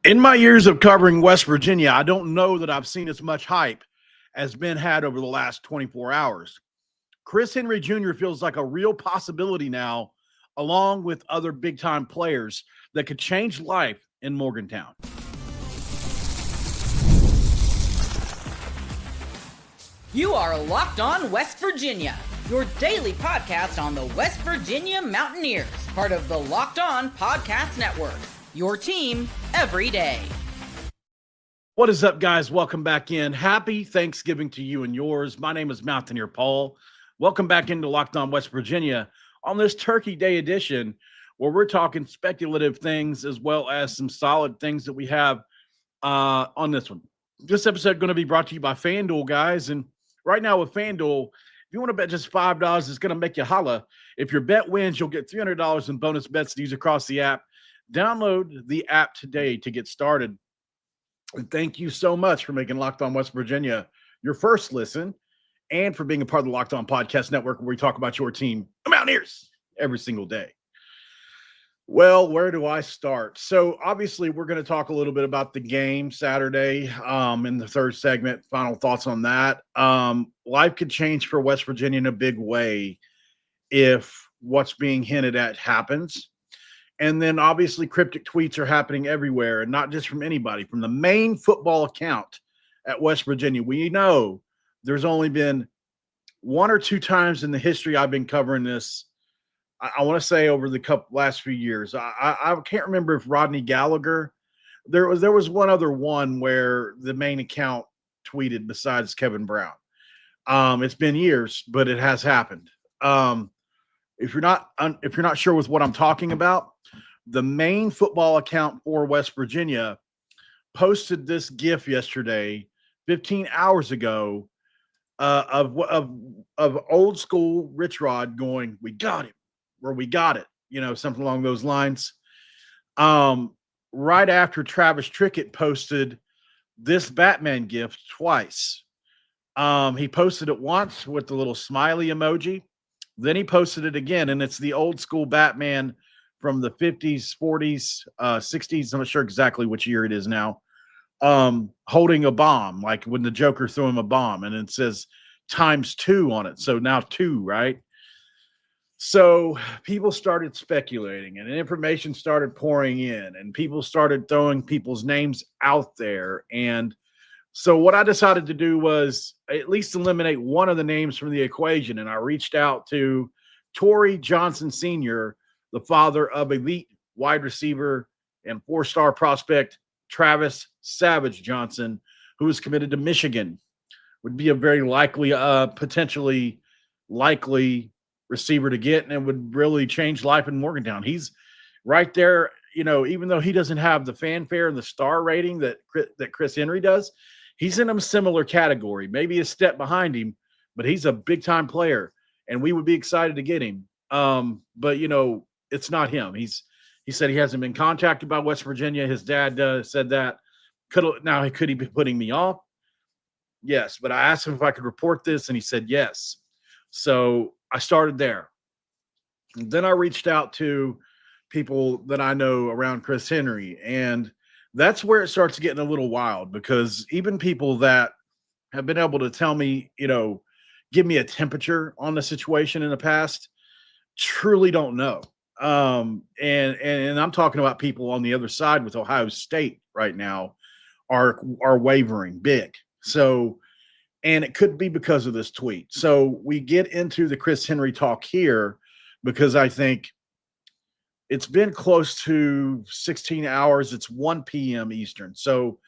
In my years of covering West Virginia, I don't know that I've seen as much hype as been had over the last 24 hours. Chris Henry Jr. feels like a real possibility now, along with other big-time players that could change life in Morgantown. You are Locked On West Virginia, your daily podcast on the West Virginia Mountaineers, part of the Locked On Podcast Network, your team every day. What is up, guys? Welcome back in. Happy Thanksgiving to you and yours. My name is Mountaineer Paul. Welcome back into Locked On West Virginia on this Turkey Day edition, where we're talking speculative things as well as some solid things that we have on this one. This episode going to be brought to you by FanDuel, guys. And right now with FanDuel, if you want to bet just $5, it's going to make you holla. If your bet wins, you'll get $300 in bonus bets to use across the app. Download the app today to get started. And thank you so much for making Locked On West Virginia your first listen and for being a part of the Locked On Podcast Network, where we talk about your team, the Mountaineers, every single day. Well, where do I start? So obviously we're going to talk a little bit about the game Saturday in the third segment. Final thoughts on that. Life could change for West Virginia in a big way if what's being hinted at happens. And then obviously cryptic tweets are happening everywhere, and not just from anybody, from the main football account at West Virginia. We know there's only been one or two times in the history I've been covering this. I want to say over the last few years. I can't remember if Rodney Gallagher, there was one other one where the main account tweeted besides Kevin Brown. It's been years, but it has happened. If you're not sure with what I'm talking about, the main football account for West Virginia posted this GIF yesterday, 15 hours ago, of old school Rich Rod going, "We got him," or "We got it," something along those lines. Right after Travis Trickett posted this Batman GIF twice. He posted it once with the little smiley emoji. Then he posted it again, and it's the old school Batman from the 50s, 40s, 60s. I'm not sure exactly which year it is now. Holding a bomb, like when the Joker threw him a bomb, and it says ×2 on it. So now 2, right? So people started speculating, and information started pouring in, and people started throwing people's names out there. And so what I decided to do was at least eliminate one of the names from the equation. And I reached out to Torrey Johnson Sr., the father of elite wide receiver and 4-star prospect Travis Savage Johnson, who is committed to Michigan. Would be a very likely, potentially likely receiver to get, and it would really change life in Morgantown. He's right there, even though he doesn't have the fanfare and the star rating that Chris Henry does, he's in a similar category, maybe a step behind him, but he's a big-time player, and we would be excited to get him. But, it's not him. He said he hasn't been contacted by West Virginia. His dad said that. Could he be putting me off? Yes, but I asked him if I could report this, and he said yes. So I started there. And then I reached out to people that I know around Chris Henry, and that's where it starts getting a little wild, because even people that have been able to tell me, give me a temperature on the situation in the past, truly don't know. And I'm talking about people on the other side with Ohio State right now are wavering big. So, and it could be because of this tweet. So we get into the Chris Henry talk here because I think it's been close to 16 hours. It's 1 p.m. Eastern. So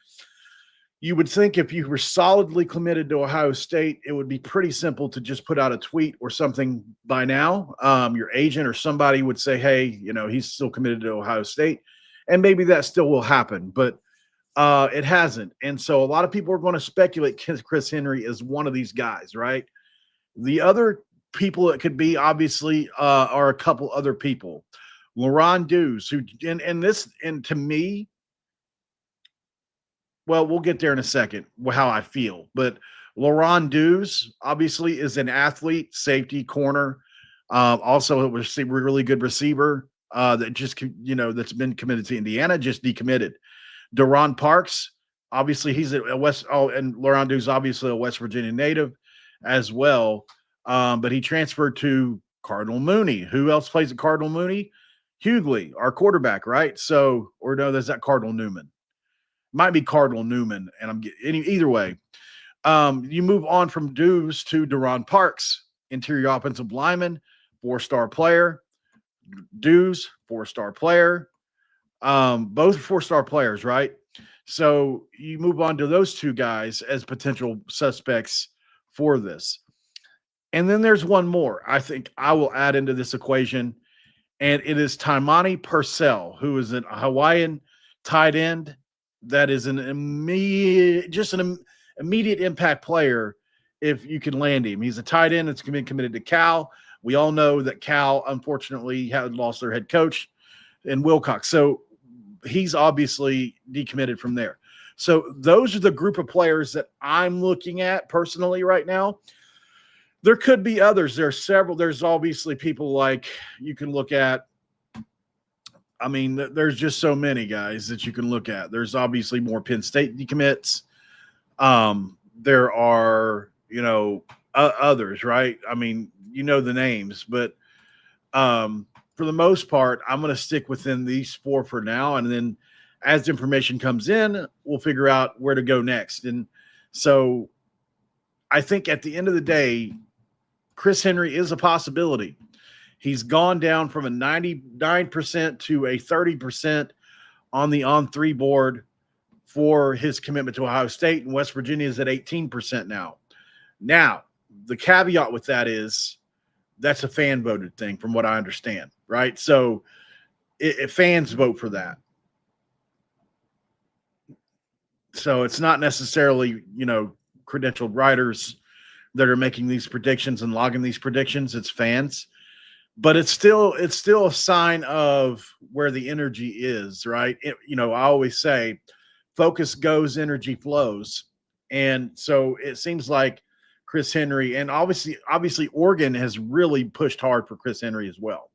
you would think if you were solidly committed to Ohio State, it would be pretty simple to just put out a tweet or something by now. Your agent or somebody would say, hey, he's still committed to Ohio State. And maybe that still will happen, but it hasn't. And so a lot of people are going to speculate Chris Henry is one of these guys, right? The other people that could be, obviously, are a couple other people. LaRon Dues, who and to me, well, we'll get there in a second, how I feel. But LaRon Dues, obviously, is an athlete, safety, corner, also a really good receiver that just, that's been committed to Indiana, just decommitted. Deron Parks, obviously he's a West. Oh, and LaRon Dues, obviously a West Virginia native as well. But he transferred to Cardinal Mooney. Who else plays at Cardinal Mooney? Hughley, our quarterback, right? So, or no, there's that Cardinal Newman. Might be Cardinal Newman, and I'm getting either way. You move on from Dues to Deron Parks, interior offensive lineman, 4-star player. Dues, 4-star player. Both 4-star players, right? So you move on to those two guys as potential suspects for this. And then there's one more I think I will add into this equation, and it is Taani Purcell, who is a Hawaiian tight end that is an immediate impact player if you can land him. He's a tight end that's been committed to Cal. We all know that Cal, unfortunately, had lost their head coach in Wilcox. So he's obviously decommitted from there. So those are the group of players that I'm looking at personally right now. There could be others. There are several. There's obviously people like you can look at. I mean, there's just so many guys that you can look at. There's obviously more Penn State decommits. There are, others, right? I mean, the names, but for the most part, I'm going to stick within these 4 for now. And then as information comes in, we'll figure out where to go next. And so I think at the end of the day, Chris Henry is a possibility. He's gone down from a 99% to a 30% on the on-3 board for his commitment to Ohio State, and West Virginia is at 18% now. Now, the caveat with that is that's a fan-voted thing from what I understand, right? So if fans vote for that. So it's not necessarily, credentialed writers that are making these predictions and logging these predictions. It's fans. But it's still a sign of where the energy is, right? I always say focus goes, energy flows. And so it seems like Chris Henry, and obviously Oregon has really pushed hard for Chris Henry as well.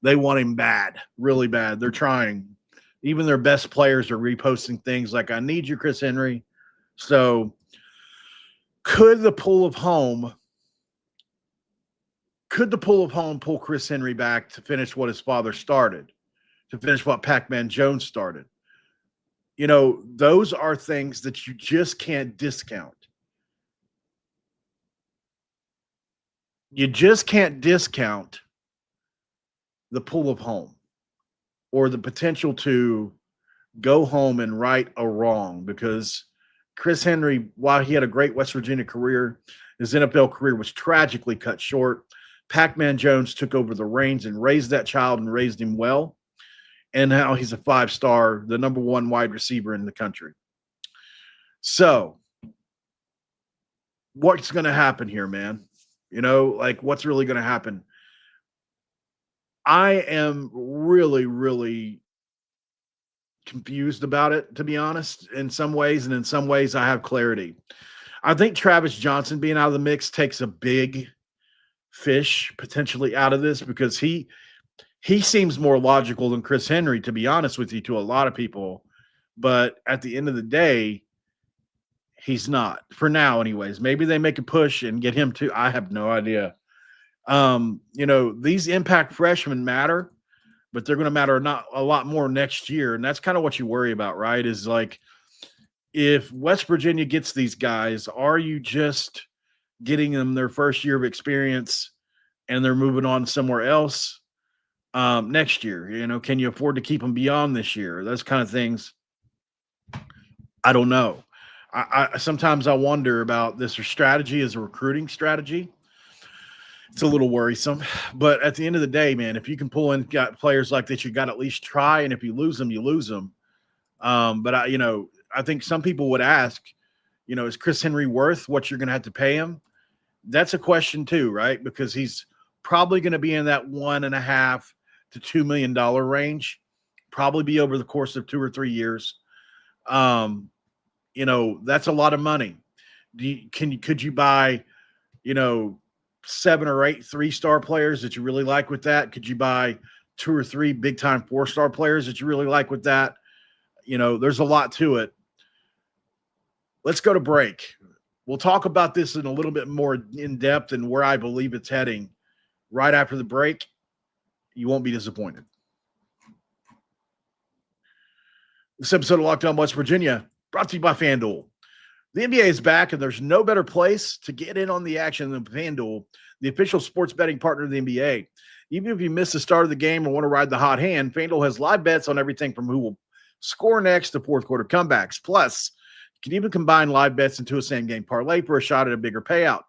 They want him bad, really bad. They're trying. Even their best players are reposting things like, I need you, Chris Henry. So could the pull of home pull Chris Henry back to finish what his father started, to finish what Pac-Man Jones started? Those are things that you just can't discount. You just can't discount the pull of home or the potential to go home and right a wrong, because Chris Henry, while he had a great West Virginia career, his NFL career was tragically cut short. Pac-Man Jones took over the reins and raised that child and raised him well. And now he's a 5-star, the number 1 wide receiver in the country. So what's going to happen here, man? What's really going to happen? I am really, really confused about it, to be honest, in some ways. And in some ways I have clarity. I think Travis Johnson being out of the mix takes a big fish potentially out of this, because he seems more logical than Chris Henry, to be honest with you, to a lot of people. But at the end of the day, he's not, for now anyways. Maybe they make a push and get him too. I have no idea. These impact freshmen matter, but they're going to matter not a lot more next year. And that's kind of what you worry about, right? Is like, if West Virginia gets these guys, are you just getting them their first year of experience and they're moving on somewhere else next year? Can you afford to keep them beyond this year? Those kind of things. I don't know. I sometimes I wonder about this strategy as a recruiting strategy. It's a little worrisome, but at the end of the day, man, if you can pull in got players like that, you got to at least try. And if you lose them, you lose them. But I think some people would ask, is Chris Henry worth what you're going to have to pay him? That's a question too, right? Because he's probably going to be in that $1.5 to $2 million range, probably be over the course of 2 or 3 years. That's a lot of money. Could you buy, 7 or 8 3-star players that you really like with that? Could you buy 2 or 3 big time 4-star players that you really like with that? there's a lot to it. Let's go to break. We'll talk about this in a little bit more in depth and where I believe it's heading right after the break. You won't be disappointed. This episode of Locked On West Virginia brought to you by FanDuel. The NBA is back, and there's no better place to get in on the action than FanDuel, the official sports betting partner of the NBA. Even if you miss the start of the game or want to ride the hot hand, FanDuel has live bets on everything from who will score next to fourth quarter comebacks. Plus, you can even combine live bets into a same-game parlay for a shot at a bigger payout.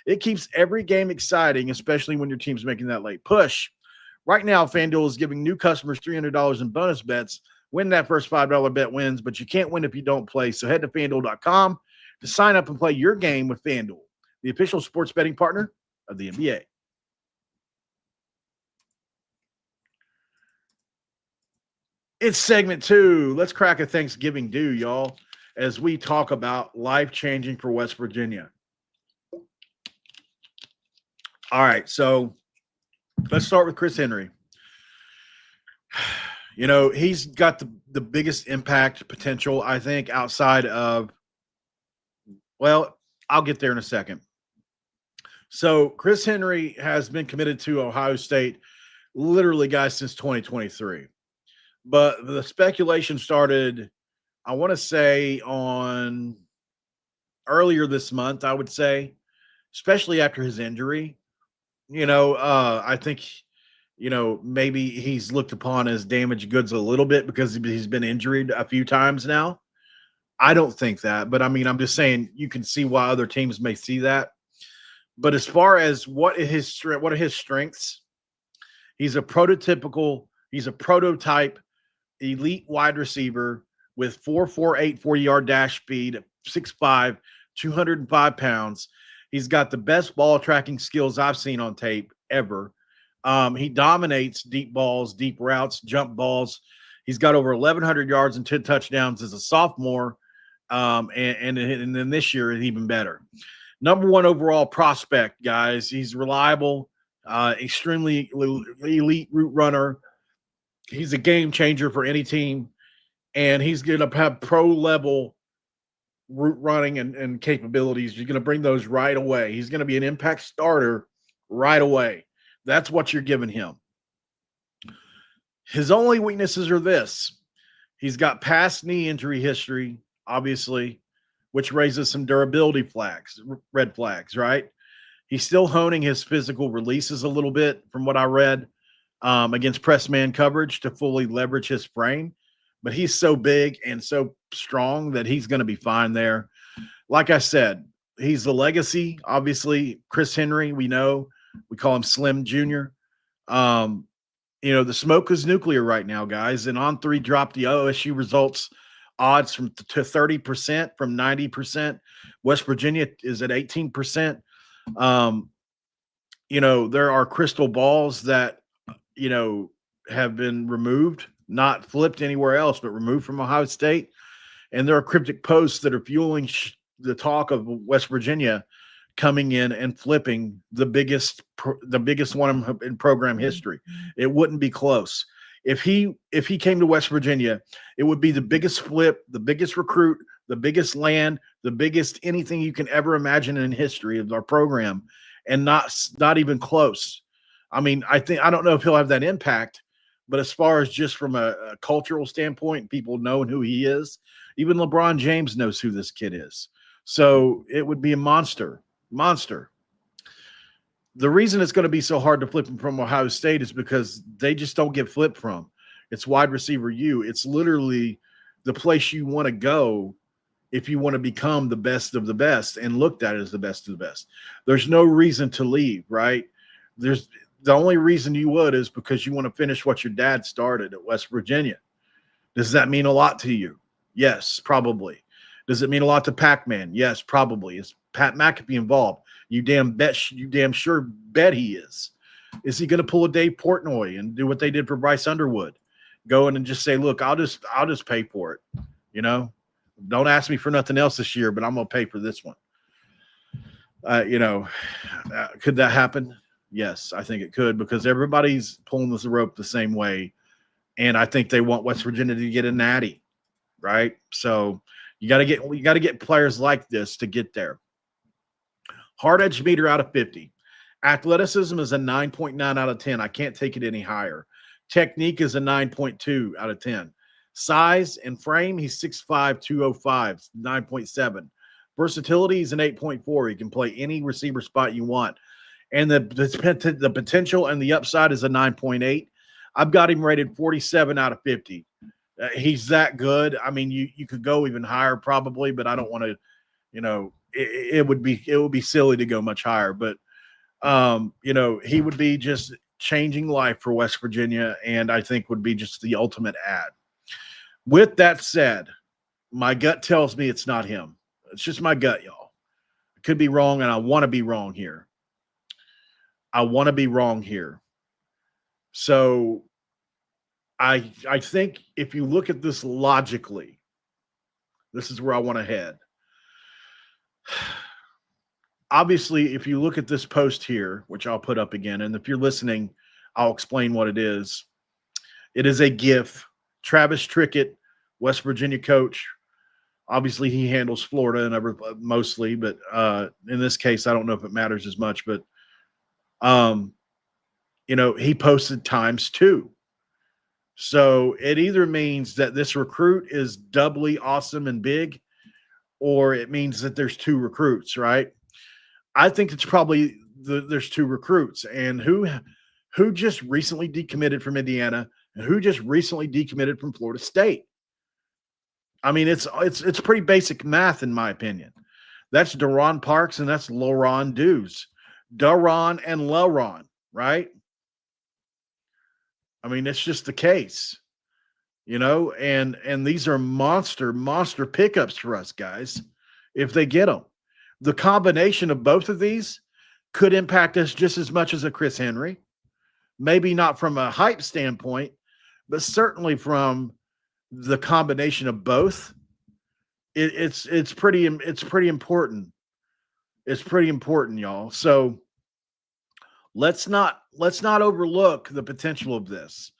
It keeps every game exciting, especially when your team's making that late push. Right now, FanDuel is giving new customers $300 in bonus bets. Win that first $5 bet wins, but you can't win if you don't play. So head to FanDuel.com to sign up and play your game with FanDuel, the official sports betting partner of the NBA. It's segment 2. Let's crack a Thanksgiving do, y'all, as we talk about life-changing for West Virginia. All right, so let's start with Chris Henry. He's got the biggest impact potential, I think, outside of – well, I'll get there in a second. So Chris Henry has been committed to Ohio State literally, guys, since 2023. But the speculation started, I want to say, on earlier this month, I would say, especially after his injury. I think, maybe he's looked upon as damaged goods a little bit because he's been injured a few times now. I don't think that, but I'm just saying you can see why other teams may see that. But as far as what are his strengths, he's a prototype elite wide receiver with 4.48 40-yard dash speed, 6'5", 205 pounds. He's got the best ball tracking skills I've seen on tape ever. He dominates deep balls, deep routes, jump balls. He's got over 1,100 yards and 10 touchdowns as a sophomore. And then this year is even better. Number 1 overall prospect, guys. He's reliable, extremely elite route runner. He's a game changer for any team, and he's going to have pro-level route running and capabilities. You're going to bring those right away. He's going to be an impact starter right away. That's what you're giving him. His only weaknesses are this. He's got past knee injury history, obviously, which raises some durability flags, red flags, right? He's still honing his physical releases a little bit from what I read against press man coverage to fully leverage his frame. But he's so big and so strong that he's going to be fine there. Like I said, he's the legacy. Obviously, Chris Henry, we know. We call him Slim Jr. The smoke is nuclear right now, guys. And On3 dropped the OSU results odds to 30% from 90%. West Virginia is at 18%. There are crystal balls that, have been removed, not flipped anywhere else, but removed from Ohio State. And there are cryptic posts that are fueling the talk of West Virginia coming in and flipping the biggest one in program history. It wouldn't be close. If he came to West Virginia, it would be the biggest flip, the biggest recruit, the biggest land, the biggest anything you can ever imagine in history of our program, and not even close. I don't know if he'll have that impact, but as far as just from a cultural standpoint, people know who he is. Even LeBron James knows who this kid is. So it would be a monster. The reason it's going to be so hard to flip him from Ohio State is because they just don't get flipped from. It's wide receiver U. It's literally the place you want to go if you want to become the best of the best and looked at as the best of the best. There's no reason to leave, right? The only reason you would is because you want to finish what your dad started at West Virginia. Does that mean a lot to you? Yes, probably. Does it mean a lot to Pac-Man? Yes, probably. Is Pat McAfee involved? You damn sure bet he is. Is he going to pull a Dave Portnoy and do what they did for Bryce Underwood? Go in and just say, look, I'll just pay for it. Don't ask me for nothing else this year, but I'm going to pay for this one. Could that happen? Yes, I think it could, because everybody's pulling this rope the same way. And I think they want West Virginia to get a natty. right? So you got to get players like this to get there. Hard edge meter out of 50. Athleticism is a 9.9 out of 10. I can't take it any higher. Technique is a 9.2 out of 10. Size and frame, he's 6'5", 205, 9.7. Versatility is an 8.4. He can play any receiver spot you want. And the potential and the upside is a 9.8. I've got him rated 47 out of 50. He's that good. I mean, you could go even higher probably, but I don't want to, it would be silly to go much higher. But, he would be just changing life for West Virginia, and I think would be just the ultimate ad. With that said, my gut tells me it's not him. It's just my gut, y'all. I could be wrong, and I want to be wrong here. So I think if you look at this logically, this is where I want to head. Obviously, if you look at this post here, which I'll put up again, and if you're listening, I'll explain what it is. It is a GIF. Travis Trickett, West Virginia coach. Obviously, he handles Florida and mostly, but in this case, I don't know if it matters as much. But, he posted ×2. So it either means that this recruit is doubly awesome and big, or it means that there's 2 recruits, right? I think it's probably there's 2 recruits. And who just recently decommitted from Indiana and who just recently decommitted from Florida State? I mean, it's pretty basic math in my opinion. That's Daron Parks and that's LaRon Dues. Daron and LaRon, right? I mean, it's just the case, and these are monster pickups for us guys if they get them. The combination of both of these could impact us just as much as a Chris Henry. Maybe not from a hype standpoint, but certainly from the combination of both. It's pretty important. It's pretty important, y'all. So let's not overlook the potential of this.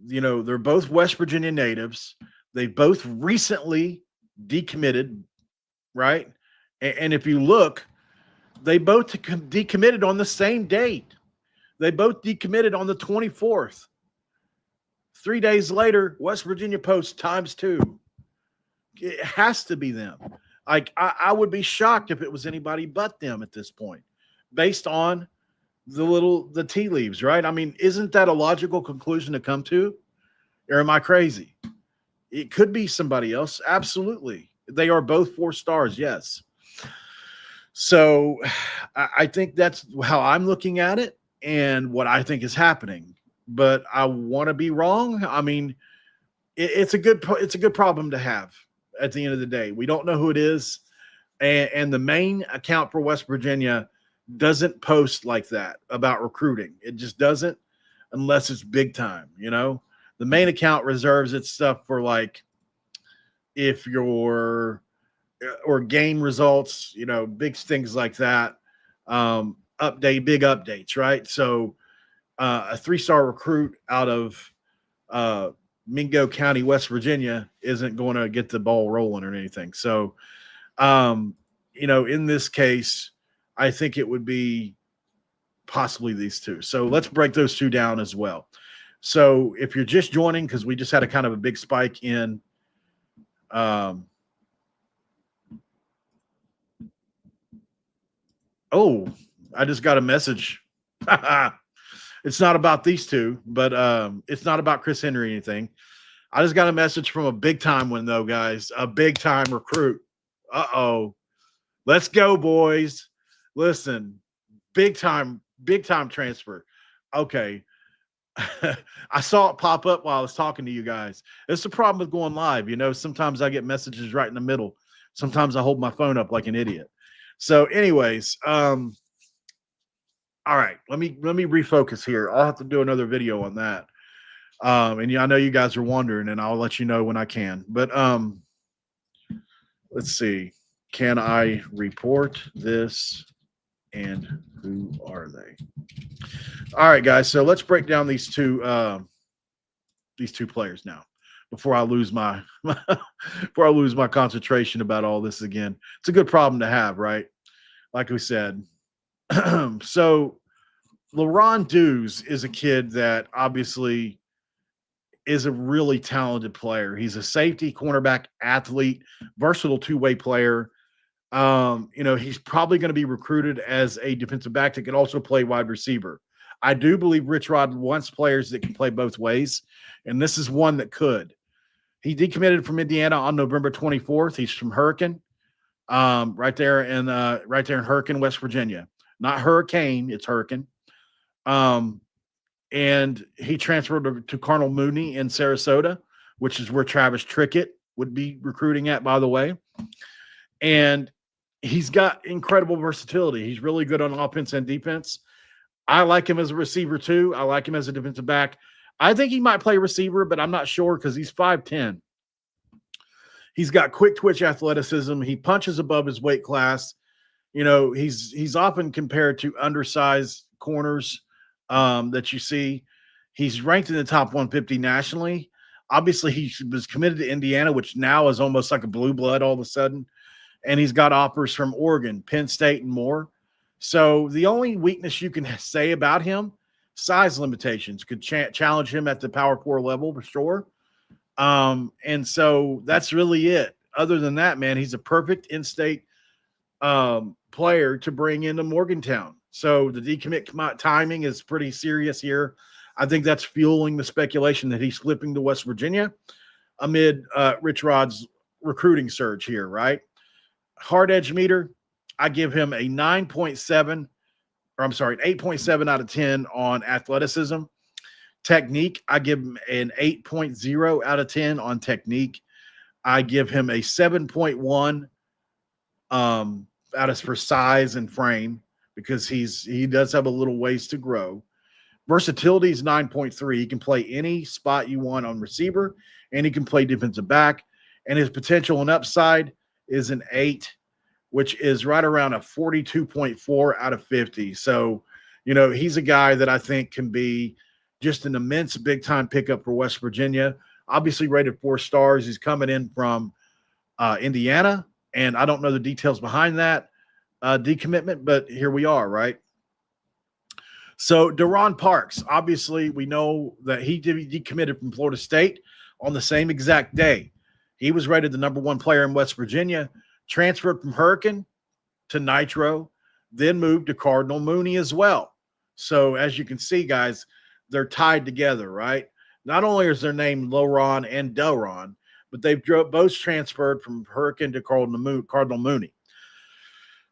They're both West Virginia natives. They both recently decommitted, right? And if you look, they both decommitted on the same date. They both decommitted on the 24th. 3 days later, West Virginia posts ×2. It has to be them. I would be shocked if it was anybody but them at this point, based on the tea leaves, right? I mean, isn't that a logical conclusion to come to? Or am I crazy? It could be somebody else. Absolutely. They are both 4 stars. Yes. So I think that's how I'm looking at it and what I think is happening, but I want to be wrong. I mean, it's a good problem to have at the end of the day. We don't know who it is. And the main account for West Virginia doesn't post like that about recruiting. It just doesn't, unless it's big time. The main account reserves its stuff for like if you're or game results, big things like that. Big updates, right? So a 3-star recruit out of Mingo County, West Virginia isn't going to get the ball rolling or anything. So, in this case, I think it would be possibly these 2. So let's break those 2 down as well. So if you're just joining, because we just had a kind of a big spike in I just got a message. It's not about these 2, but it's not about Chris Henry or anything. I just got a message from a big-time one, though, guys. A big-time recruit. Uh-oh. Let's go, boys. Listen, big-time transfer. Okay. I saw it pop up while I was talking to you guys. It's the problem with going live. Sometimes I get messages right in the middle. Sometimes I hold my phone up like an idiot. So anyways, all right, let me refocus here. I'll have to do another video on that. And I know you guys are wondering, and I'll let you know when I can. But let's see. Can I report this? And who are they? All right, guys. So let's break down these two players now. before I lose my before I lose my concentration about all this again. It's a good problem to have, right? Like we said. So LaRon Dues is a kid that obviously is a really talented player. He's a safety, cornerback, athlete, versatile two-way player. He's probably going to be recruited as a defensive back that can also play wide receiver. I do believe Rich Rod wants players that can play both ways, and this is one that could. He decommitted from Indiana on November 24th. He's from Hurricane, right there in Hurricane, West Virginia. Not Hurricane, it's Hurricane. And he transferred to Cardinal Mooney in Sarasota, which is where Travis Trickett would be recruiting at, by the way. And he's got incredible versatility. He's really good on offense and defense. I like him as a receiver too. I like him as a defensive back. I think he might play receiver, but I'm not sure because he's 5'10". He's got quick twitch athleticism. He punches above his weight class. He's often compared to undersized corners that you see. He's ranked in the top 150 nationally. Obviously, he was committed to Indiana, which now is almost like a blue blood all of a sudden. And he's got offers from Oregon, Penn State, and more. So the only weakness you can say about him, size limitations, could challenge him at the Power 4 level for sure. And so that's really it. Other than that, man, he's a perfect in-state player to bring into Morgantown. So the decommit timing is pretty serious here. I think that's fueling the speculation that he's flipping to West Virginia amid Rich Rod's recruiting surge here, right? Hard edge meter, I give him a 9.7, or I'm sorry, an 8.7 out of 10 on athleticism. Technique, I give him an 8.0 out of 10 on technique. I give him a 7.1 out of for size and frame because he does have a little ways to grow. Versatility is 9.3. He can play any spot you want on receiver, and he can play defensive back. And his potential and upside is an 8, which is right around a 42.4 out of 50. So, he's a guy that I think can be just an immense big-time pickup for West Virginia. Obviously rated 4 stars. He's coming in from Indiana, and I don't know the details behind that decommitment, but here we are, right? So De'Ron Parks, obviously we know that he decommitted from Florida State on the same exact day. He was rated the number 1 player in West Virginia, transferred from Hurricane to Nitro, then moved to Cardinal Mooney as well. So as you can see, guys, they're tied together, right? Not only is their name LaRon and Delron, but they've both transferred from Hurricane to Cardinal Mooney.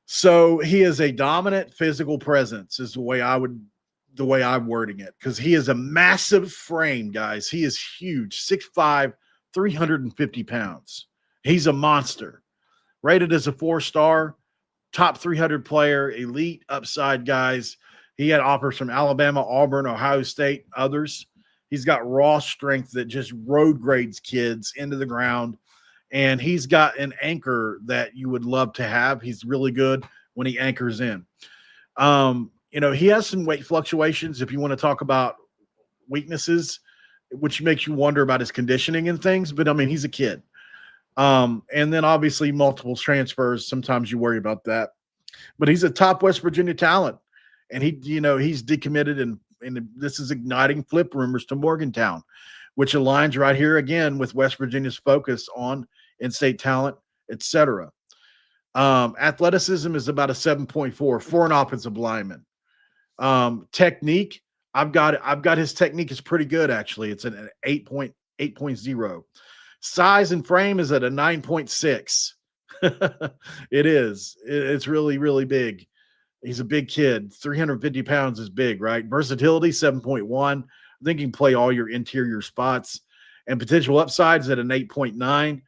So he is a dominant physical presence is the way I'm wording it, because he is a massive frame, guys. He is huge, 6'5", 350 pounds. He's a monster. Rated as a 4-star, top 300 player, elite upside, guys. He had offers from Alabama, Auburn, Ohio State, others. He's got raw strength that just road grades kids into the ground. And he's got an anchor that you would love to have. He's really good when he anchors in. He has some weight fluctuations if you want to talk about weaknesses, which makes you wonder about his conditioning and things. But, he's a kid. And then obviously multiple transfers. Sometimes you worry about that. But he's a top West Virginia talent. And he's decommitted, and this is igniting flip rumors to Morgantown, which aligns right here again with West Virginia's focus on in-state talent, etc. Athleticism is about a 7.4 for an offensive lineman. Technique, I've got his technique is pretty good, actually. It's an 8.0. Size and frame is at a 9.6. It is. It's really, really big. He's a big kid. 350 pounds is big, right? Versatility, 7.1. I think he can play all your interior spots. And potential upsides at an 8.9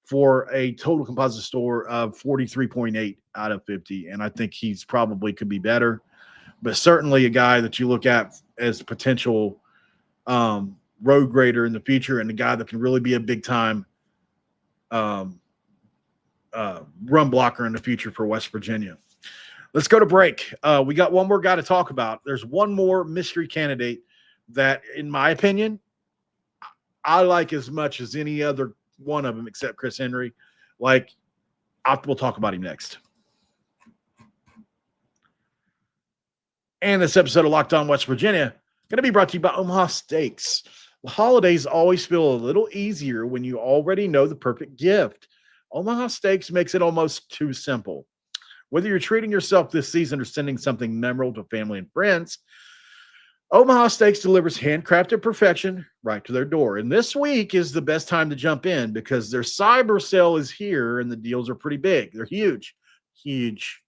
for a total composite score of 43.8 out of 50. And I think he's probably could be better. But certainly a guy that you look at as potential road grader in the future, and a guy that can really be a big-time run blocker in the future for West Virginia. Let's go to break. We got one more guy to talk about. There's one more mystery candidate that, in my opinion, I like as much as any other one of them except Chris Henry. Like, we'll talk about him next. And this episode of Locked On West Virginia going to be brought to you by Omaha Steaks. The holidays always feel a little easier when you already know the perfect gift. Omaha Steaks makes it almost too simple. Whether you're treating yourself this season or sending something memorable to family and friends, Omaha Steaks delivers handcrafted perfection right to their door. And this week is the best time to jump in because their cyber sale is here and the deals are pretty big. They're huge, huge.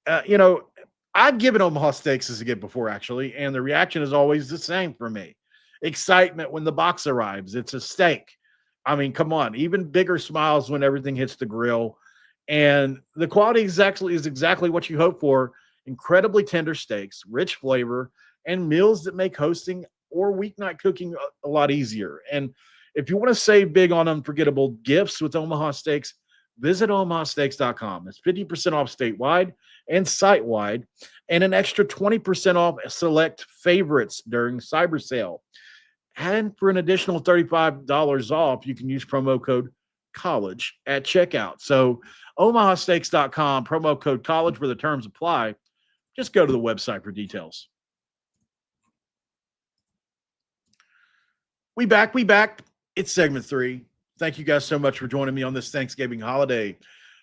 I've given Omaha Steaks as a gift before, actually, and the reaction is always the same for me. Excitement when the box arrives. It's a steak. I mean, come on. Even bigger smiles when everything hits the grill. And the quality is exactly what you hope for. Incredibly tender steaks, rich flavor, and meals that make hosting or weeknight cooking a lot easier. And if you want to save big on unforgettable gifts with Omaha Steaks, visit omahasteaks.com. It's 50% off statewide and site-wide, and an extra 20% off select favorites during cyber sale. And for an additional $35 off, you can use promo code COLLEGE at checkout. So omahasteaks.com, promo code COLLEGE, where the terms apply. Just go to the website for details. We back. It's segment 3. Thank you guys so much for joining me on this Thanksgiving holiday.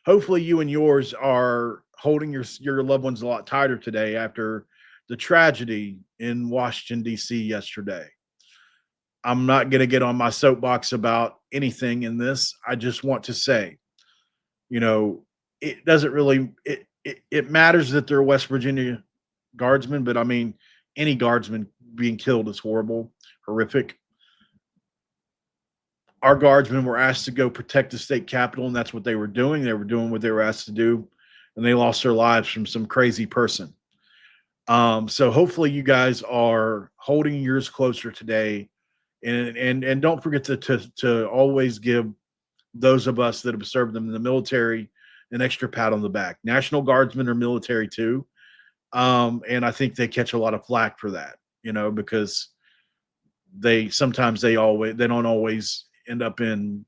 Hopefully you and yours are holding your loved ones a lot tighter today after the tragedy in Washington, D.C. yesterday. I'm not going to get on my soapbox about anything in this. I just want to say, it doesn't really it matters that they're West Virginia guardsmen, but I mean, any guardsman being killed is horrible, horrific. Our guardsmen were asked to go protect the state capitol, and that's what they were doing. They were doing what they were asked to do, and they lost their lives from some crazy person. So hopefully you guys are holding yours closer today, and don't forget to always give those of us that have served them in the military an extra pat on the back. National Guardsmen are military too, and I think they catch a lot of flack for that, because they don't always end up in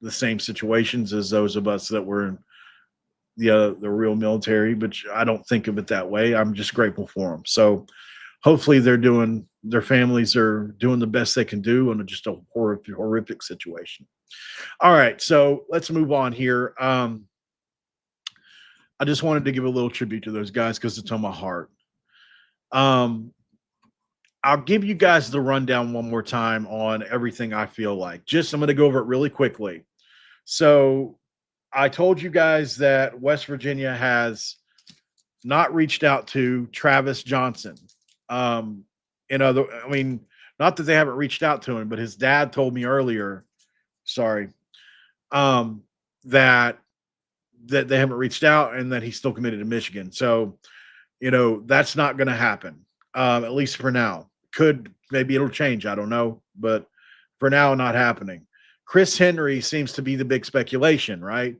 the same situations as those of us that were in the real military, but I don't think of it that way. I'm just grateful for them. So hopefully their families are doing the best they can do in just a horrific situation. All right. So let's move on here. I just wanted to give a little tribute to those guys because it's on my heart. I'll give you guys the rundown one more time on everything I feel like. I'm going to go over it really quickly. So I told you guys that West Virginia has not reached out to Travis Johnson. Not that they haven't reached out to him, but his dad told me earlier, that they haven't reached out and that he's still committed to Michigan. So, that's not going to happen, at least for now. Maybe it'll change. I don't know. But for now, not happening. Chris Henry seems to be the big speculation, right?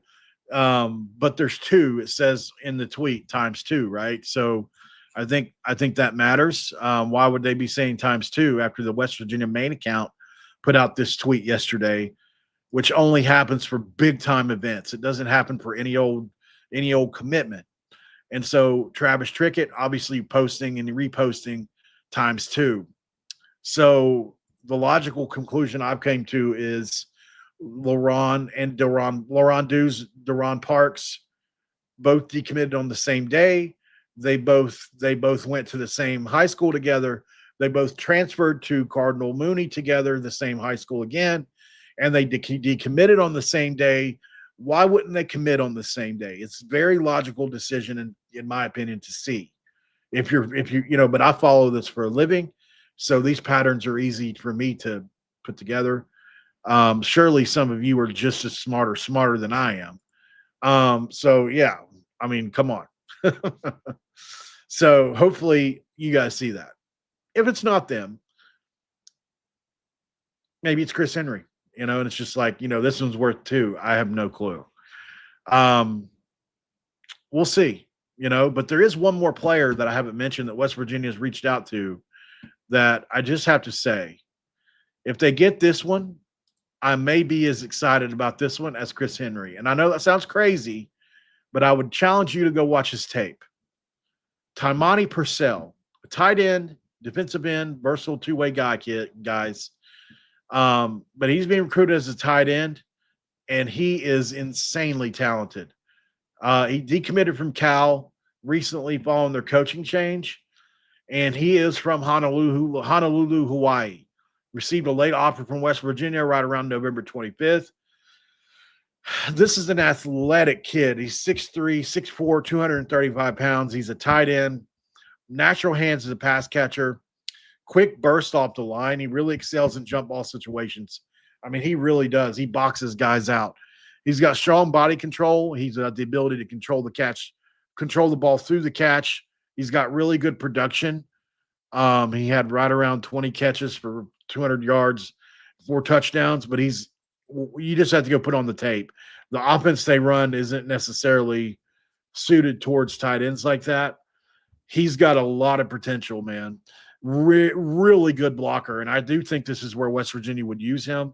But there's 2, it says in the tweet, times 2, right? So I think that matters. Why would they be saying times 2 after the West Virginia main account put out this tweet yesterday, which only happens for big time events? It doesn't happen for any old commitment. And so Travis Trickett obviously posting and reposting times 2. So the logical conclusion I've came to is LaRon Dues, DaRon Parks, both decommitted on the same day. They both went to the same high school together. They both transferred to Cardinal Mooney together, the same high school again, and they decommitted on the same day. Why wouldn't they commit on the same day? It's a very logical decision, in my opinion, to see. But I follow this for a living, so these patterns are easy for me to put together. Surely some of you are just as smarter than I am. So yeah, I mean, come on. So hopefully you guys see that. If it's not them, maybe it's Chris Henry, and it's just like, this one's worth 2. I have no clue. We'll see, but there is one more player that I haven't mentioned that West Virginia has reached out to that I just have to say If they get this one, I may be as excited about this one as Chris Henry. And I know that sounds crazy, but I would challenge you to go watch his tape. Taani Purcell, a tight end, defensive end, versatile two-way guys. But he's being recruited as a tight end, and he is insanely talented. He decommitted from Cal recently following their coaching change, and he is from Honolulu, Hawaii. Received a late offer from West Virginia right around November 25th. This is an athletic kid. He's 6'3", 6'4", 235 pounds. He's a tight end. Natural hands as a pass catcher. Quick burst off the line. He really excels in jump ball situations. I mean, he really does. He boxes guys out. He's got strong body control. He's got the ability to control the catch, control the ball through the catch. He's got really good production. He had right around 20 catches for 200 yards, 4 touchdowns, but you just have to go put on the tape. The offense they run isn't necessarily suited towards tight ends like that. He's got a lot of potential, man. Really good blocker, and I do think this is where West Virginia would use him.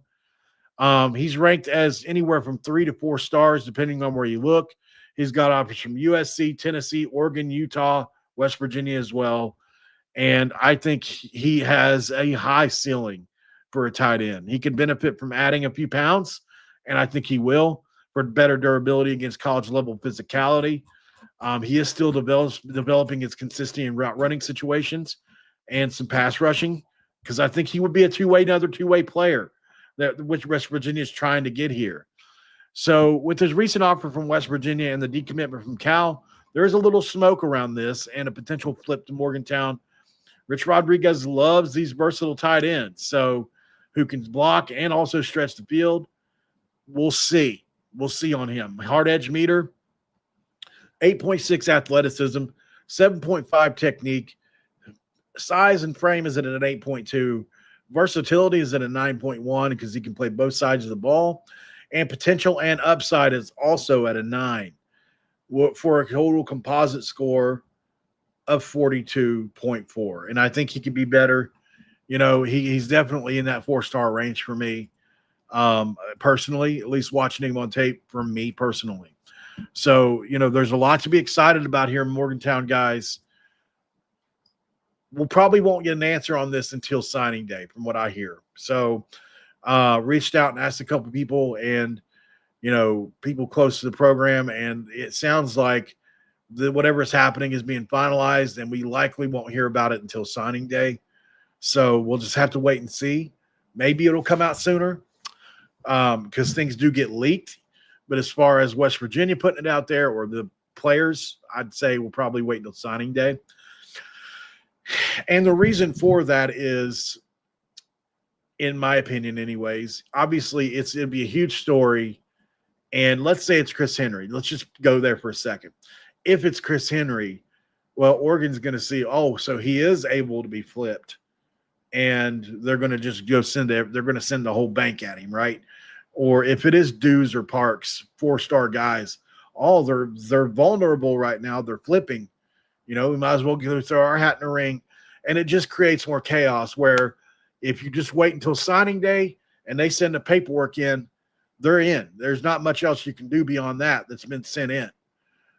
He's ranked as anywhere from 3 to 4 stars, depending on where you look. He's got offers from USC, Tennessee, Oregon, Utah, West Virginia as well. And I think he has a high ceiling for a tight end. He could benefit from adding a few pounds, and I think he will, for better durability against college-level physicality. He is still developing his consistency in route running situations and some pass rushing, because I think he would be another two-way player which West Virginia is trying to get here. So with his recent offer from West Virginia and the decommitment from Cal, there is a little smoke around this and a potential flip to Morgantown. Rich Rodriguez loves these versatile tight ends, so who can block and also stretch the field. We'll see. We'll see on him. Hard edge meter, 8.6 athleticism, 7.5 technique. Size and frame is at an 8.2. Versatility is at a 9.1 because he can play both sides of the ball. And potential and upside is also at a 9 for a total composite score of 42.4. And I think he could be better. You know, he's definitely in that 4-star range for me, personally, at least watching him on tape from me personally. So, you know, there's a lot to be excited about here in Morgantown, guys. We'll probably won't get an answer on this until signing day, from what I hear. So, reached out and asked a couple people, and, you know, people close to the program, and it sounds like whatever is happening is being finalized, and we likely won't hear about it until signing day. So we'll just have to wait and see. Maybe it'll come out sooner, because things do get leaked. But as far as West Virginia putting it out there or the players, I'd say we'll probably wait until signing day. And the reason for that is, in my opinion anyways, obviously it'd be a huge story. And let's say it's Chris Henry. Let's just go there for a second. If it's Chris Henry, well, Oregon's going to see, so he is able to be flipped. And they're going to just they're going to send the whole bank at him, right? Or if it is Dues or Parks, 4-star guys, they're vulnerable right now. They're flipping. You know, we might as well throw our hat in the ring. And it just creates more chaos where if you just wait until signing day and they send the paperwork in, they're in. There's not much else you can do beyond that's been sent in.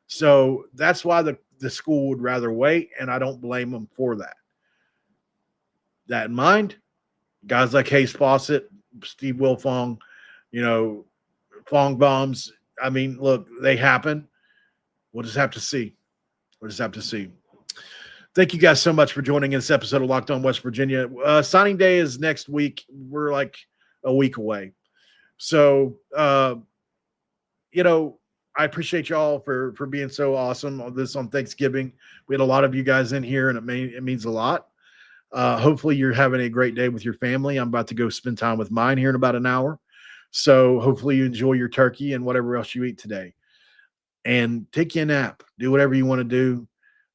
So that's why the school would rather wait, and I don't blame them for that. That in mind, guys like Hayes Fawcett, Steve Wilfong, you know, Fong bombs, I mean, look, they happen. We'll just have to see. Thank you guys so much for joining this episode of Locked On West Virginia. Signing day is next week. We're like a week away. So, you know, I appreciate y'all for being so awesome on this on Thanksgiving. We had a lot of you guys in here, and it means a lot. Hopefully you're having a great day with your family. I'm about to go spend time with mine here in about an hour. So hopefully you enjoy your turkey and whatever else you eat today. And take you a nap. Do whatever you want to do.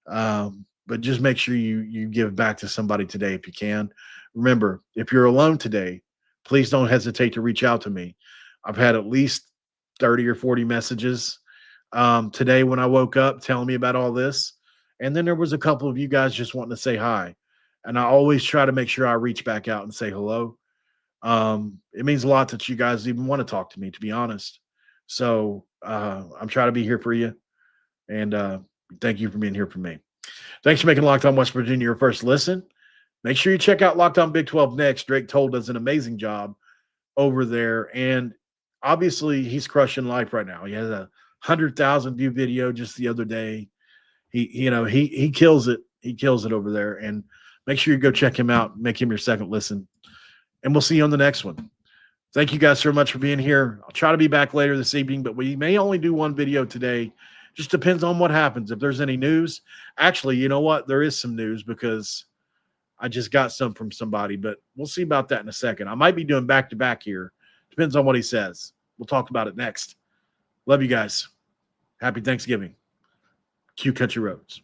But just make sure you give back to somebody today if you can. Remember, if you're alone today, please don't hesitate to reach out to me. I've had at least 30 or 40 messages today when I woke up telling me about all this. And then there was a couple of you guys just wanting to say hi. And I always try to make sure I reach back out and say hello. It means a lot that you guys even want to talk to me, to be honest. So I'm trying to be here for you. And thank you for being here for me. Thanks for making Locked On West Virginia your first listen. Make sure you check out Locked On Big 12 next. Drake Toll does an amazing job over there. And obviously, he's crushing life right now. He has a 100,000 view video just the other day. He kills it. He kills it over there. And make sure you go check him out. Make him your second listen. And we'll see you on the next one. Thank you guys so much for being here. I'll try to be back later this evening, but we may only do one video today. Just depends on what happens. If there's any news, actually, you know what? There is some news because I just got some from somebody, but we'll see about that in a second. I might be doing back-to-back here. Depends on what he says. We'll talk about it next. Love you guys. Happy Thanksgiving. Q Country Roads.